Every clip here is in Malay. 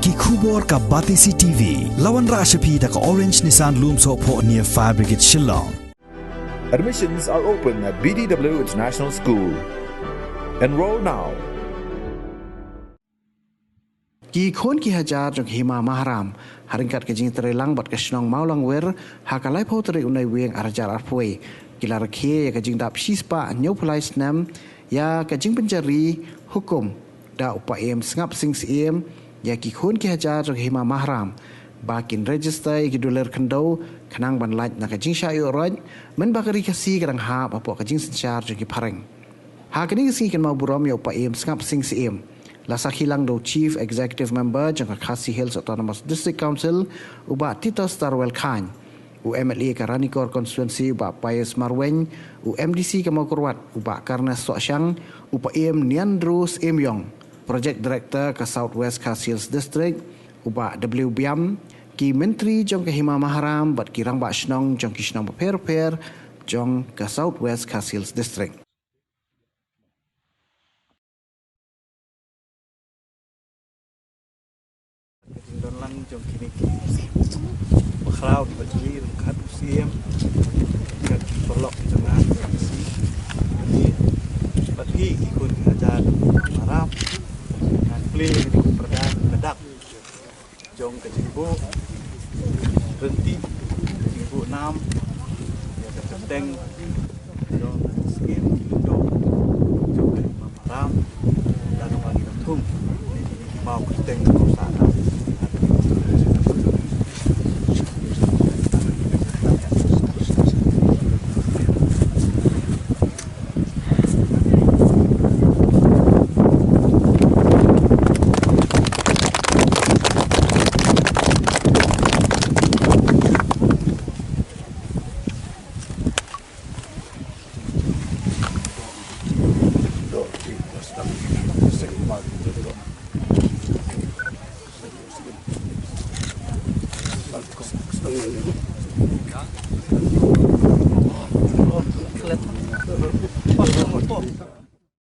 Ki khubor ka Batisi TV. Lawan Rashapi da ka Orange Nissan Loom Sopo near Fire Brigade Shillong. Admissions are open at BDW International School. Enroll now. Ki khon ki hajar jong hima mahram haringkat ke jing terelang bat ke snong maulang wer hakalai pau tere unai weng arajar arpoi kila rakhe ya ke jing dap shispa nyau pulai snam ya ke jing pencari hukum da upaem sengap sing siem ya ki khon ki hajar jong hima mahram bakin register ki dolar kendo kanang ban laj na ke jing syayo roj men bakari kasi kadang ha apa ke jing senchar jong ki pareng ha kini si kan mau buram ya upaem sengap sing siem Lasak hilang do Chief Executive Member jangka Khasi Hills Autonomous District Council uba Tito Starwell Khan, UMLA Karanikor Constituency uba Payes Marweng, UMDC Kamau Kurwat uba Karna Soasyang, uba EM Niandrus Emyong, Project Director ke Southwest Khasi Hills District uba W Biam, ki Menteri jong ke Hima Maharam bat kirang ba Shnong jong ki Shnong per jong ke Southwest Khasi Hills District. Don lang jong kini crowd bagi kat usia kat perlok tengah ini bagi ikut ajar Arab dan play di perdan ledak jong ke jimbo berhenti jimbo 6 ya keteng jong skin dong jong ke Arab dan bagi tung mau keteng ke sana.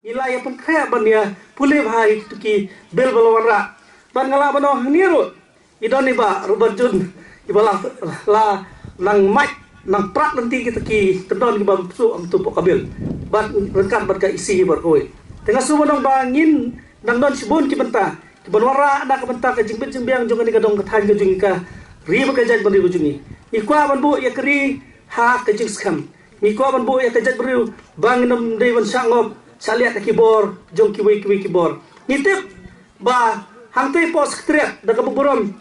Nilai pun kaya bania pulih bahai tuki bel balawara ban ngala bano niru idon iba rubat jun ibala la nang mic nang prak nanti kita ki tendon ki bam su am tu pokabil ban rengkat ban ka isi bar koi tengah su banong bangin nang don sibun ki benta ki banwara ada ka benta ka jingbit jimbiang jong ni ka dong ka than ka jung ka ri ba ka jaj ban ri jungi ikwa ban bu ya kri ha ka jing skam ikwa ban bu ya ka jaj bru banginam dei ban sangop saliat ke kibor jong kiwi kibor nitip ba hangte pos striat da ka buburom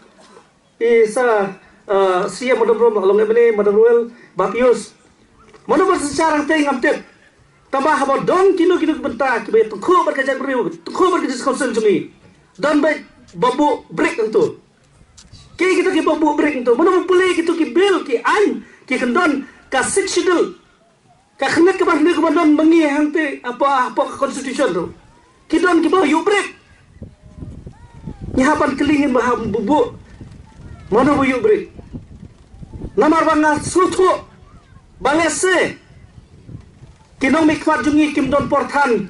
isa sia modobrom along ebene modorwel bapius monobor secara teng amtip tambah ba dong kilo benta ki be tu ko bar ka jan beriu tu ko bar ka dis konsen jungi dan ba babu break entu ki kita ki babu break entu mono pule ki tu ki bill ki an ki kendon ka sectional kaknek ke bahne ke bandon mengi hante apa konstitusi tu kidon ki bawa yubrek nyapan kelingin baham bubuk mana bu yubrek namar banga sutu balese kinong mikfat jungi kimdon porthan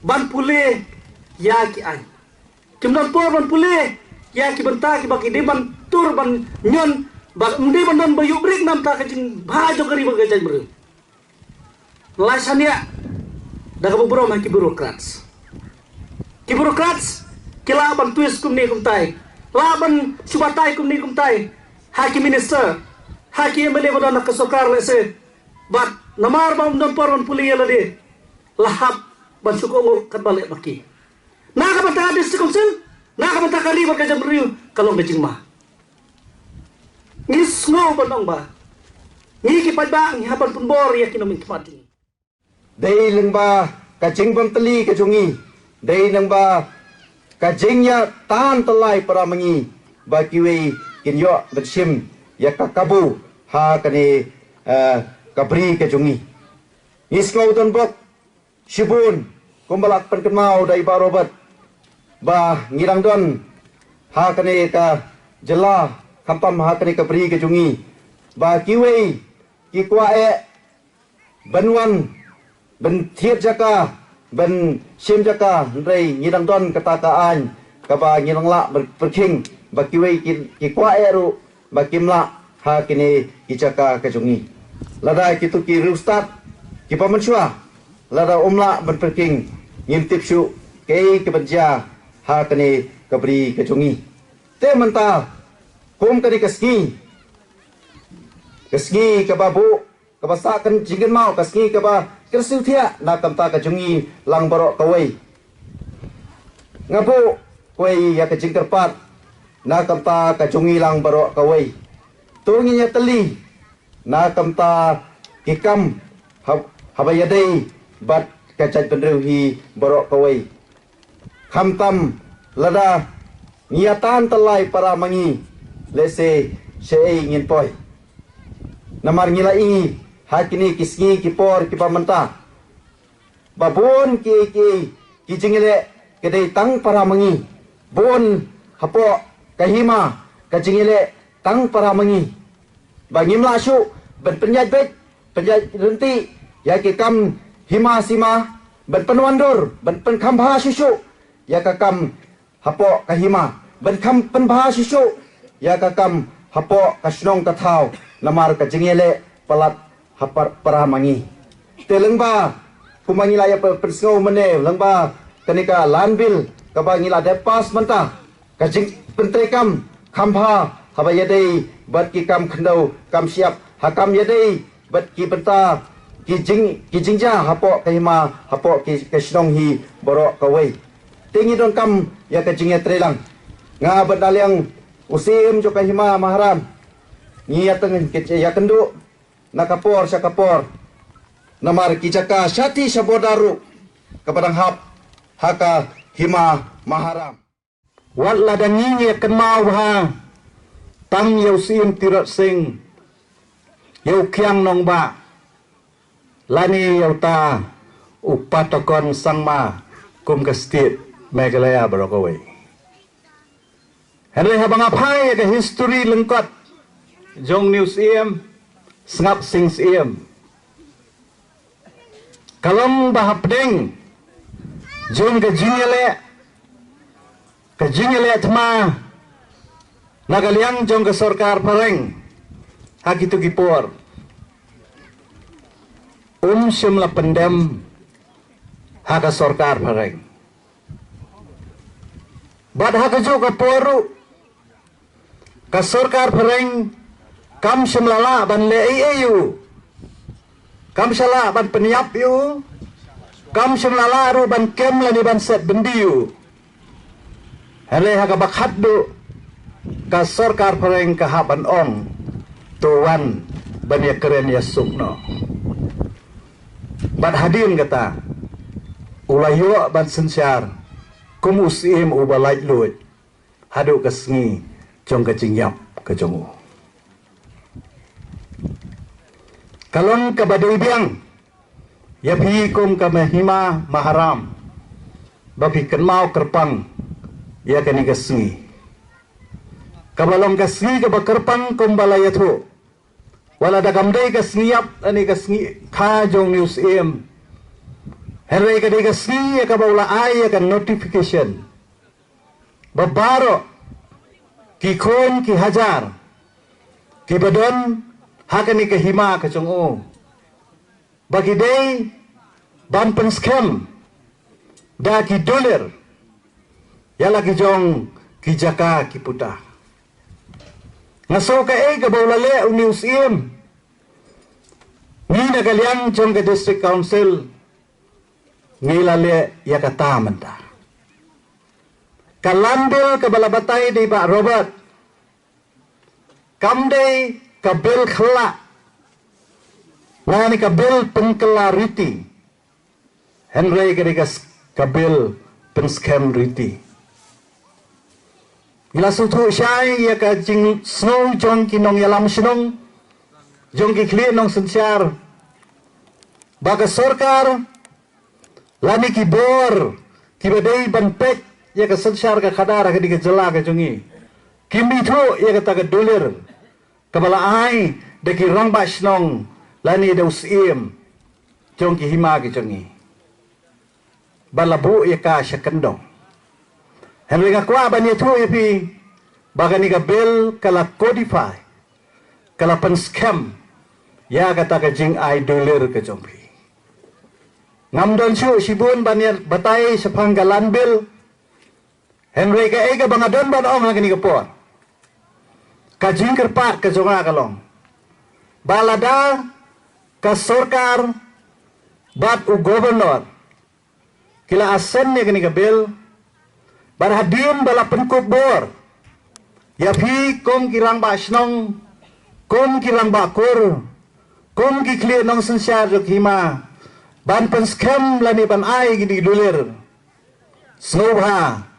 ban pule ya ki an kimdon por ban pule ya ki benta ki bagi de ban tur ban nyon ba mde bandon ba yubrek nam ta ka jing ba jogari ba gajaj ber Lasanya dah beberapa macam birokrats. Ki birokrats kilaban twist kumni kumtai, laban subatai kumni kumtai, haki minister, haki MLA pada nak kesokar lese, bat namar bam don poron puli lade, lahap ban sukongo kat balik baki. Nak apa tak habis council, nak apa tak kali berkajian beriu kalau bejing mah. Ni semua bandong ba, ni kipat ba, ni hapan pun bor ya kino mingkmat. Đây lưng ba cả chính bom tali cái chung nghi đây lưng ba cả chính ya tan talai para mangi ba kiwi kin yo bersim ya kakabu ha kani kabri cái chung nghi isngau ton bok shibun kumbalak penkemau dai ba robot ba ngirang don ha kani ka jela kampam ha kani kabri cái chung nghi ba kiwi ki kwa e banwan ben thiet jaka ben sim jaka rei ngidang don kata kaan kapa ngilang la berking baki wei ki kwa eru baki mla ha kini icaka kajungi lada kitu ki rustat ki pamansua lada umla berking ngintip syu ke kebenja ha kini kabri kajungi te menta kum kani kasgi kapa bu kapa sakan jingin mau kasgi kapa kersiu thia na kamta kajungi lang barok kawai ngapu koi ya kajing kerpat na kamta kajungi lang barok kawai tunginya teli na kamta kikam habayadai bat kacaj penruhi barok kawai khamtam lada niatan telai para mangi lese syei ngin poi namar ngilai hakini kisngi kipor kipamenta babon ki jingile kedai tang para mangi bon hapo kahima kajingile tang para mangi bangim la syu ben penjat bet penjat renti ya ki kam hima sima ben penwandur ben pen khambha susu ya ka kam hapo kahima ben kham penbha susu ya ka kam hapo kasnong kathau namar kajingile palat hapar para mangi telengba kumangi laya persngau mene lengba kenika lanbil kaba ngila depas menta kajing pentrekam khamha haba yadei bat ki kam khandau kam siap hakam yadei bat ki penta ki jingja hapo kahima hapo ki kasnong hi borok kawai tingi don kam ya kajingnya trelang nga badaliang usim jo kahima mahram ngiya tengen ya kendu nakapor syakapor namar kijaka syati sabodaru kepadang hap haka hima maharam wat ladangi ya kenmau ha tang yau sim tirat sing yau kyang nong ba lani yau ta upatokon sangma kum kastit megalaya barokawai henry habang apai ya ke history lengkot jong news sengap sing kalong bahapdeng jong kajingele tma nagaliang jong ke sarkar pareng hakitu kipor shimla pendem haka sarkar pareng bad haka jo ka poru ka sarkar pareng kam shimlala ban le eu kam shala ban penyap yu kam shimlala ru ban kem lani ban set bendiu hele haga bakhat du ka sarkar pareng ka haban ong tuan ban ya keren ya sukno ban hadin kata ulayo ban sensyar kumusim ubalai luit hadu kasngi jong kajingyap kajongu kalon kabadai biang ya pi kum kamahima maharam bapi kenmau kerpang ya kani kasngi kabalong kasngi kabakerpang kum balayatu wala dagamdai kasngiap ani kasngi kha jong news herre kadi kasngi ya kabaula ai ya kan notification babaro ki khon ki hajar ki badon hakani ke hima ke chongo bagi day ban pen scam da ki dollar ya lagi jong ki jaka ki puta ngaso ka ke baulale news ni nagaliang jong ke district council ngilale ya kata menta kalandil ke balabatai di Pak Robert kamdei kabel khala ngani kabel pengkelariti henry kedigas kabel penskam riti ila sutu syai ya ka jing snow jong kinong yalam sinong jong ki kli nong sensyar baga sarkar lani ki bor ki badai banpek ya ka sensyar ka khadara ka diga jela ka jongi kimi thu ya ka ta ka dolar kabala ai deki rong basnong lani de usim jong ki hima ki jongi balabu ya ka syakendong Henry ngakwa bani tu yapi bagani ka bill kala codify kala pen scam ya kata ka jing ai dolar ke jompi ngam don chu sibun bani batai sepang galan bill Henry ka ega bangadon ban ong ngani ka por ka jing kerpat ke jonga kalong balada ka sorkar bat u governor kila asen ne kani ka bill barhadim bala penkuk bor ya phi kom kirang ba snong kom kirang ba kur kom ki kle nong sensyar jok hima ban pen scam lani ban ai gidi dolar snobha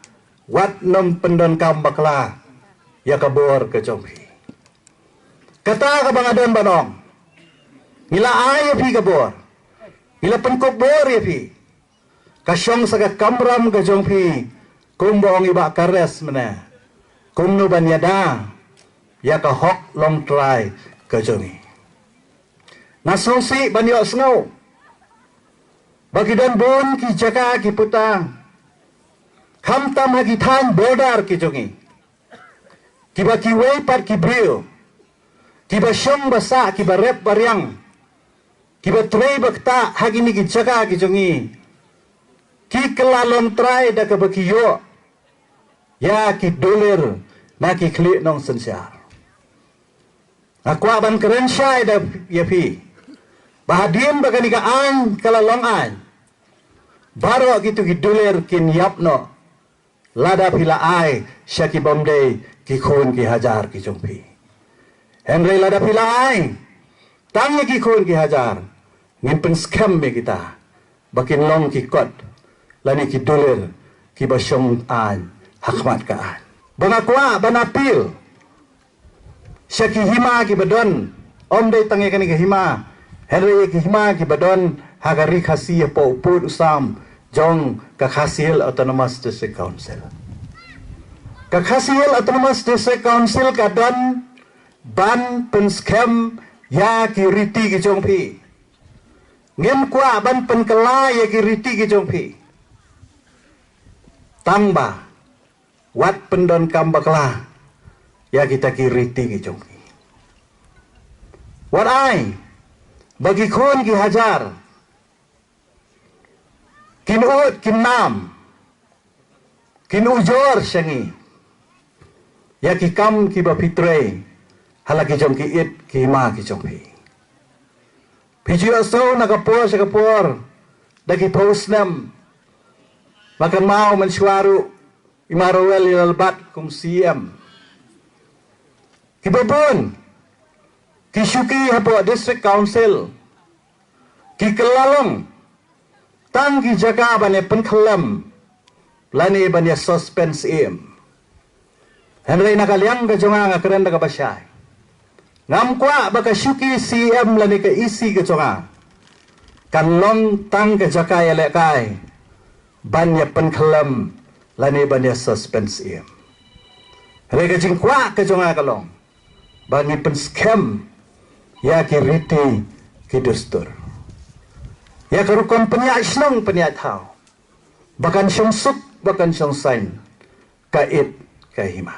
wat nom pendon kam bakla ya kabor ke jompi kata ka bangadon banong nila ay phi kabor nila penkuk bor ya phi kasyong saga kamram ke jompi kumbong iba kares mana kumno banyada ya ka hok long try ke jompi nasongsi banyo snow bagi dan bon ki jaga ki puta Hamtam hagi than border ki jongi. Kiba ki wei par ki brio. Kiba syong basa kiba rep baryang. Kiba trei bakta hagi ni ki jaga ki jongi. Ki kelalon trai da ka baki yo. Ya ki dolar na ki klik nong sensyar. Akwa ban keren syai da yapi. Bahadien bagani ka an kalalong an. Baro gitu ki dolar kin yapno. Lada pila ai syaki bomde ki khon ki hajar ki jompi Henry lada pila ai tangye ki khon ki hajar ngin pen scam me kita bakin long ki kot lani ki dolar ki basyong an hakmat ka an bangakwa banapil syaki hima ki badon omde tangye kani ki hima Henry ki hima ki badon hagari khasi po put usam jong Kakhasil Autonomous District Council. Kakhasil Autonomous District Council kadon ban pen scam ya ki riti ki jongpi. Ngem kwa ban pen kela ya ki riti ki jongpi. Tamba wat pendon kambakla ya kita ki riti ki jongpi. Wat ai bagi kon ki hajar kinut kinam kinujor syangi ya ki kam ki bapitre halaki jom ki it ki ma ki jom pi piji aso nakapor sa kapor daki posnam maka mau mensuaru imarowel ilalbat kum siem ki babon ki syuki hapo district council ki kelalong tang ki jaga bane penkhalam lani bane suspense im Henry nakaliang ka jonga nga keren ka basyay ngam kwa baka syuki CM lani ka isi ka jonga kanlong tang ka jaka yale kai bane penkhalam lani bane suspense im Henry ka jing kwa ka jonga kalong bane pen scam ya ki riti ki dustur ya karukon penyak senang penyak tau bahkan syong suk bahkan syong sain kait kahima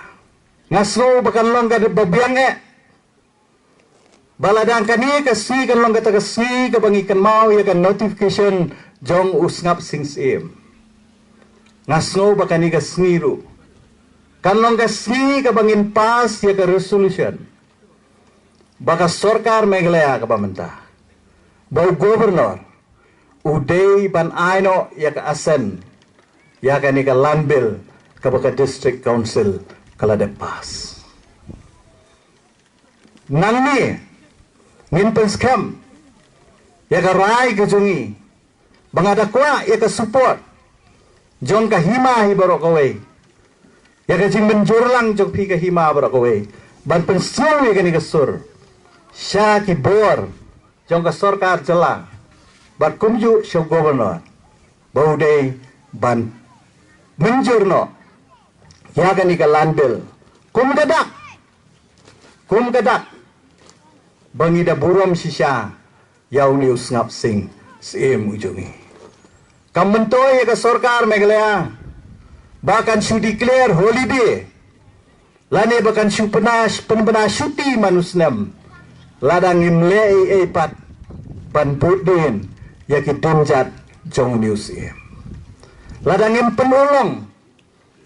ngaslo bahkan long kada babiang baladang kani kasi kan long kata kasi kabangikan mau ya kan notification jong usngap sing sim ngaslo bahkan ni kasngiru kan long kasi kabangin pas ya ka resolution baka sorkar meglaya ka pamenta bau gubernur Uday ban aino ya ka asen ya ka ni ka landbill ka baka district council kala de pas nangni ngin pen scam ya ka rai ka jungi bangada kwa ya ka support jong ka hima hi baro ka we ya ka jing menjurlang jong pi ka hima baro ka we ban pen sio ya ka ni ka sur sya ki bor jong ka sorkar jelang bat kumju syok governor bau day ban menjurno ya kan ika landbil kum gadak bangi da burom sisya yau ni usngap sing sim ujungi kam mentoy ka sorkar meglaya bahkan su declare holiday lani bahkan su penbena syuti manusnem ladang imlei epat pan pudin yaki tunjat jong museum ladang im penulong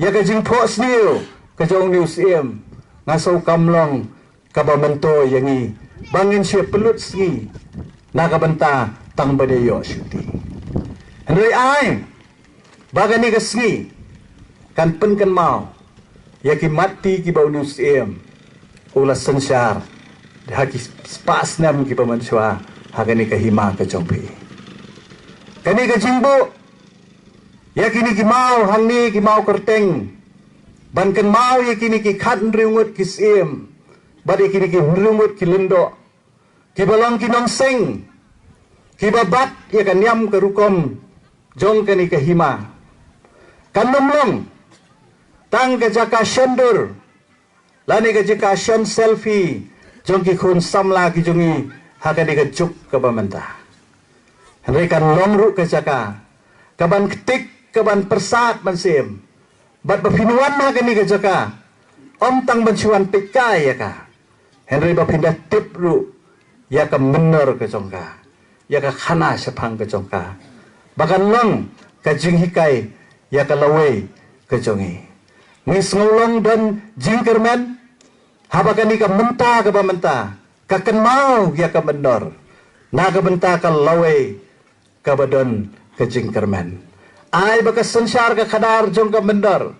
yaka jing po sniu ke jong museum ngasau kamlong kabamento yangi bangin siya pelut sgi nakabenta tang badayo syuti Henry ay bagani kasgi kan pen kan mau yaki mati ki bau museum ulas sensyar haki spas nam ki pamanswa hagani ka hima ka jompi kani ka jingbo yakini ki mau hangni ki mau kerteng ban kan mau yakini ki khat nriungut ki sim bad yakini ki nriungut ki lendo ki balong ki nong seng ki babat ya kan yam ka rukom jong kani ka hima kan nomlong tang ka jaka shendur lani ka jaka shen selfie jong ki khun samla ki jongi hakani ka juk ka bamanta henry kan longru ka jaka kaban ketik kaban persat mansim bat bapinuan hakani ka jaka om tang bancuan pikai ya ka henry bapindah tip ru ya ka menor ka jongka ya ka khana sepang ka jongka bahkan long ka jing hikai ya ka lawe ka jongi ngis ngulong dan jingkermen habakani ka menta ka bamenta ka kan mau ya ka menor na ka benta ka lawe ka badon ka jingkermen ai baka sensyar ka khadar jong ka menor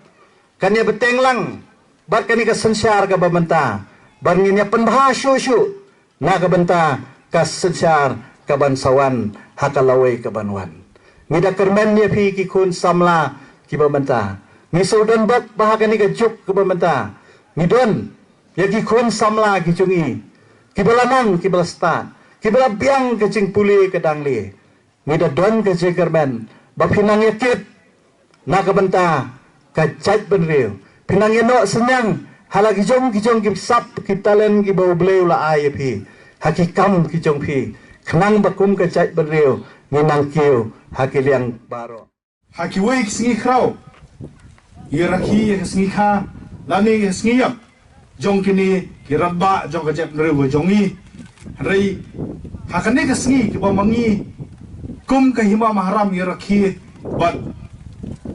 kanya beteng lang bat kani ka sensyar ka bamenta banginya penbahasyo syu na ka benta ka sensyar ka bansawan hakalawe ka banwan ngida kermen ya pi ki kun samla ki bamenta ngisodon bat bahagani ka juk ka bamenta ngidon yagi kun samla ki jungi kibalanang kibalasta kibala biang ke cing puli ke dangli ngida don ke jekermen bapinang yakit na ka benta ka jaj benriu pinang yano senyang halagi jong ki sap ki talen ki bau bleu la ai pi hakikam ki jong pi kenang bakum ka jaj benriu nginang kiu hakiliang baro hakiwe singi krau iraki singi kha lani singi yap jong kini kiramba jong ka jep nrew jongi rei hakane ka singi ki bamangi kum ka hima maharam iraki bat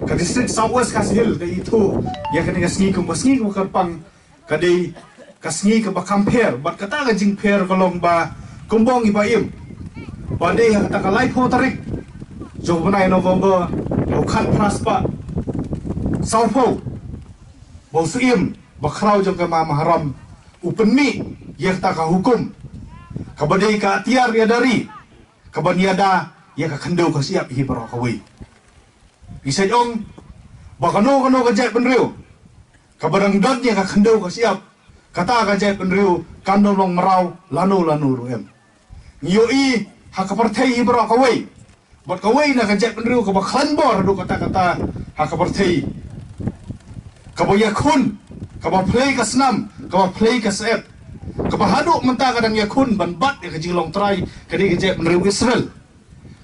ka district southwest kasil ka itu ya kani ka singi kum karpang ka dei ka singi ka bakamper bat kata ka jing per kolong ba kumbong ibaim ba dei kata ka lai pho tarik jong bunai November lokhan praspa Saupo, Bausim, Bakrau jong kama maharam, upeni yang tak hukum, kabadai ka tiar ya dari, kabaniada ya ka kandau ka siap hi barakawi. Isa jong, bakano kajak penriu, kabadang dot ya ka kandau ka siap, kata kajak penriu, kandau long merau, lanu ruhem. Ngiyoi hakapartei hi barakawi, buat kawai na kajak penriu kabaklan bor do kata-kata hakapartei. Kabaya kun, kabah play ka senam, kabah play ka set, kabah haduk mentah kadang ya kun ban bat ya kajing long try kadi kajak menriu Israel,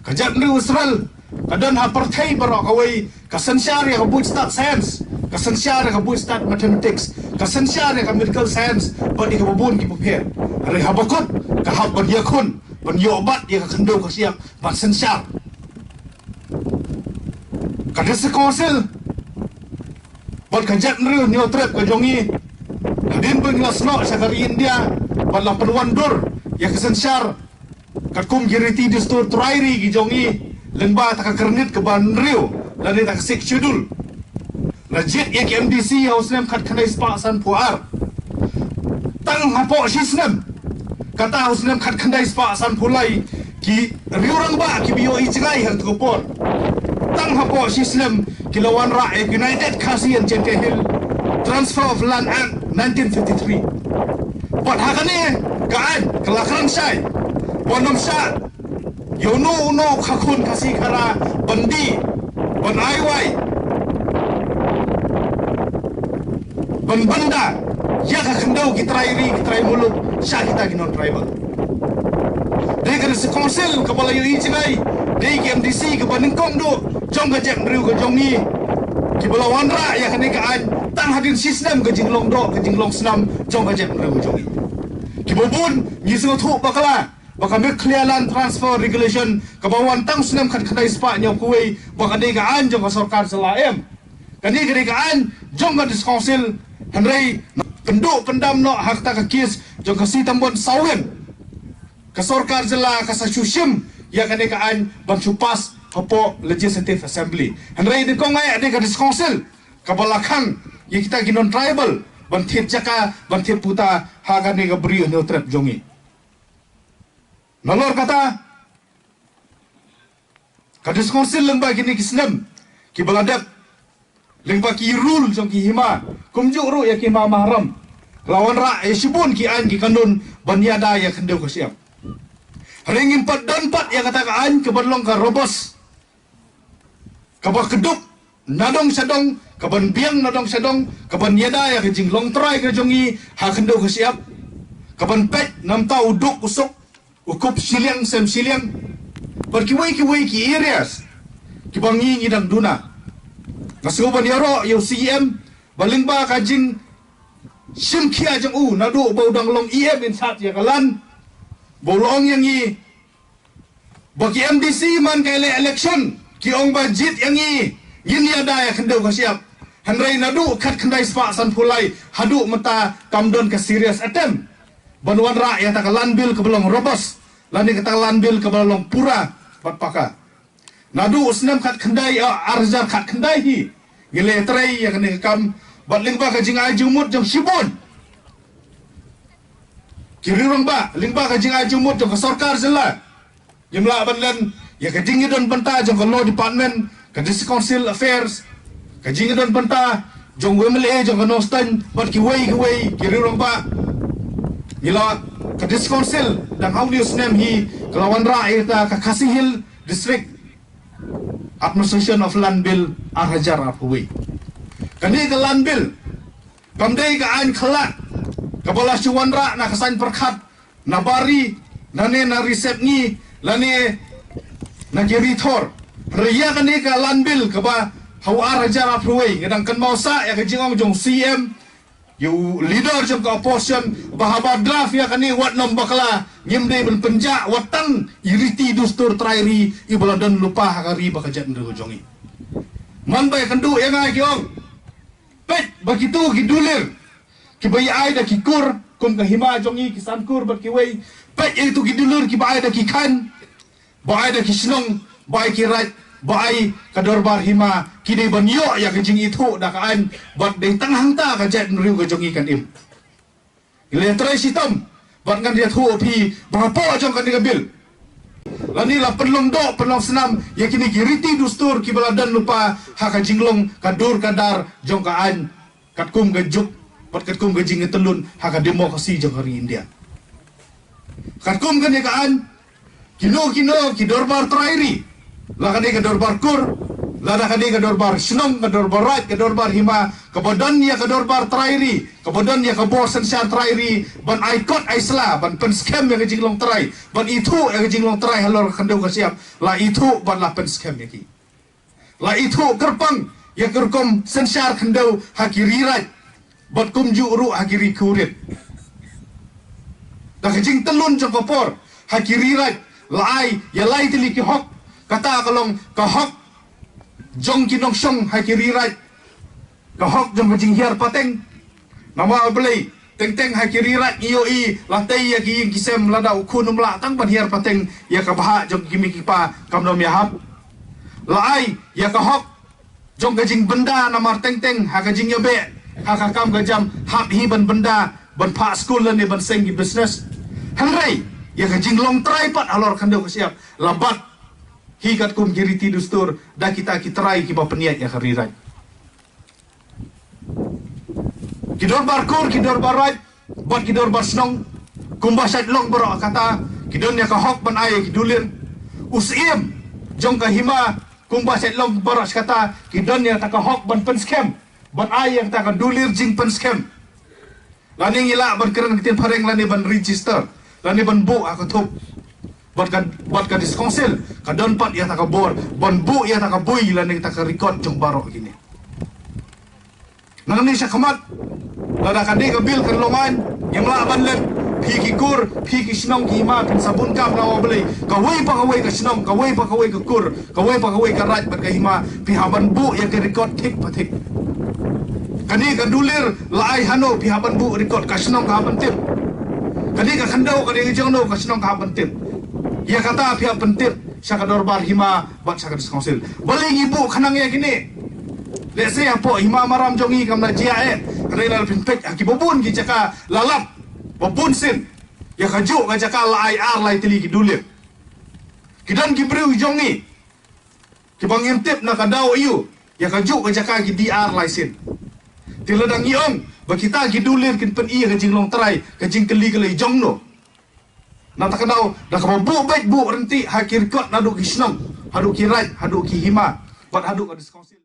kajak menriu Israel, kadang apartheid barak kawai kasensyar ya kabut start science, kasensyar ya kabut start mathematics, kasensyar ya medical science, ban di kabubun ki bukher, hari habakut kahab ban ya kun, ban yobat ya kakendau kasiap ban sensyar, kadang sekonsil. Buat kajak nril ni otrep kajongi hadin penglas no sakari India bala penuan dur ya kesensyar kakum giriti distur trairi gijongi lengba tak kernit ke banriu dan tak sik schedule lajit ya MDC hausnem kat kanai spasan puar tang hapo sisnem kata hausnem kat kanai spasan pulai ki riurang ba ki bio ijgai hang tukupor tang hapo sisnem Kilawan Rakyat United Kasian Jemke Hill Transfer of Land Act 1953 Buat hakane Kaan Kelakaran syai Bonam syai Yono uno kakun kasih kara Bandi Ban aiwai Ban banda Ya kakendau kitrai muluk Syah kita ginon tribal Dari kena sekonsil Kepala yu ijinai Dari KMDC Kebaningkong do Jong gajak meriu ke jongi Kibalawan ra ya kenekaan tang hadin sistem ke jinglong do ke jinglong senam jong ke jep rewu jongi. Kibobun ngiseng thu bakala baka mek clearan transfer regulation kebawan tang senam kat kedai spa nyau kuwei baka degaan jong ke sarkar selaem. Kani kenekaan jong ke diskonsil henrei penduk pendam no hak tak kis jong ke si tambon sawen ke sarkar jela ke sasusim ya kenekaan ban supas Hopo Legislative Assembly. Henry di kongai ada ke diskonsil kabalakang ya kita ginon tribal bantit jaka bantit puta haga ni ke beri neutral jongi. Nalor kata ke diskonsil lembah gini kisnem ki baladap lembah ki rule jong ki hima kumjuk ru ya ki ma mahram lawan ra ya sibun ki an ki kanun banyada ya kendau ke siap. Ringin pat dan pat ya katakan ke berlong ke robos kabar keduk nadong sadong kaban biang nadong sadong kaban yada ya kejing long try ke jongi ha kendo ke siap kaban pet nam tau duk usuk ukup siliang sem siliang berkiwai ki areas kibangi ngidang duna ngasuban yaro yo CM balingba kajing sim kia jang nadu baudang long EM insat ya kalan bolong yang i bagi MDC man kele election kiong budget yang ini ada ya kendau ke siap henry nadu kat kendai spa san pulai hadu mata kamdon ke serious attempt banuan ra ya tak landbil ke belong robos lani kata landbil ke belong pura bat paka nadu usnam kat kendai arjar kat kendai hi gile trai ya kene kam bat lingba ka jing ajumut jong sibon kiri rong ba lingba ka jing ajumut jong ke sarkar jela jumlah banlan ya kajing don benta jong ke law department ke district council affairs kajing don benta jong WMLA jong ke Nostan bat ki wei kiri rong ba gila ke district council dan how news name hi kelawan ra ita ke Kasih Hill district administration of land bill arhajar apui kani ke land bill kamdai ke an khala kabala chuan ra na kasan perkhat na bari nane na resep ni lani Nagiri Thor, Raya kani ka landbil kaba hawar hajar apruway ngedang kan mausa ya kajingong jong CM you leader jong ka opposition bahaba draft ya kani wat nom bakla nyemde ben penja watan iriti dustur trairi ibaladan lupa hakari bakajat ndo jongi man bay kandu ya ngai kiong pet begitu gidulir kibai ai da kikur kum ka hima jongi kisan kur bakiwei pet itu gidulir kibai da kikan baai da kisnong baai kirat baai kadorbar hima kini banyo ya kejing itu da kaan bat dei tanghang ta ka jet riu ka jongi kan im ile trai sitom bat ngan dia thu pi berapa jong kan bil lani la penlong do penlong senam ya kini giriti dustur kibaladan lupa ha ka jinglong kadur kadar jong kaan katkum gajuk bat katkum gajing telun ha ka demokrasi jong hari India katkum kan ya kaan kino ki dorbar trairi la kani ke dorbar kur la da kani ke dorbar snong ke dorbar right ke dorbar hima ke badan ya ke dorbar trairi ke badan ya ke bosen sya trairi ban aikot aisla ban pen scam ya ke jinglong trai ban itu ya ke jinglong trai halor kandau ke siap la itu ban la pen scam ya ki la itu kerpang ya kerkom sensyar kandau hakiri right ban kumju ru hakiri kurit da ke jing telun jong kopor hakiri right lai ya lai tili ki hok kata kalong ka hok jong ki nong song hai ki rirai ka hok jong jing hiar pateng nama belai teng teng hai ki rirai iyo i latai ya ki kisem lada ukunum la tang ban hiar pateng ya ka baha jong ki mikipa kamnom ya hap lai ya ka hok jong ka jing benda nama teng teng ha ka jing ya be ha ka kam ka jam hap hi ban benda ban pa school ni ban seng ki business hanrai ya ka jinglong try pat alor kandau ke siap lambat hikat kum giriti dustur da kita kitrai ki ba peniat ya kharirai kidor barkur kidor barat bat kidor basnong kumba sat long bro kata kidon ya ka hok ban ai kidulir usim jong ka hima kumba sat long bro kata kidon ya ta ka hok ban pen scam ban ai yang ta ka dulir jing pen scam lani ngila ban keren kitin pareng lani ban register lani ban bu aku tup buat ka diskonsil ka don pat ya tak ka bor ban bu ya tak ka bui lani tak ka record jong barok gini Nang ni syakamat. Lada kadi ke bil kan longan. Yang melaban lem. Pi ki kur, pi ki sinong ki hima kan sabun kam rawa beli. Kawai pa kawai ke sinong, kawai pa kawai ke kur, kawai pa kawai ke raj bat ke hima. Pi haban bu yang ke record tik patik. Kani ka dulir lai hano pi haban bu record ka sinong ka haban tip. Kani ka khandau kani ka jongno ka sinong ka haban tip. Ya kata pi haban tip syaka dorbar hima bat syaka diskonsil. Beli ibu khanang ya kini. Let's say apo hima maram jongi kam na jia Kani lal pinpek akibobun ki jaka lalap. Babun sin. Ya kajuk ka jaka lai ar lai tili ki dulir. Kidan ki briu jongi. Ki bang intip na kadau iu. Ya kajuk ka jaka ki DR lai sin. Tiladang iong bakita gidulir kin pen iya kajing long terai kajing keli keli jong no. Nata kenau dah kamu bu baik bu renti hakir kot nadu kisnong hadu kirai hadu ki hima bat hadu ka diskonsil.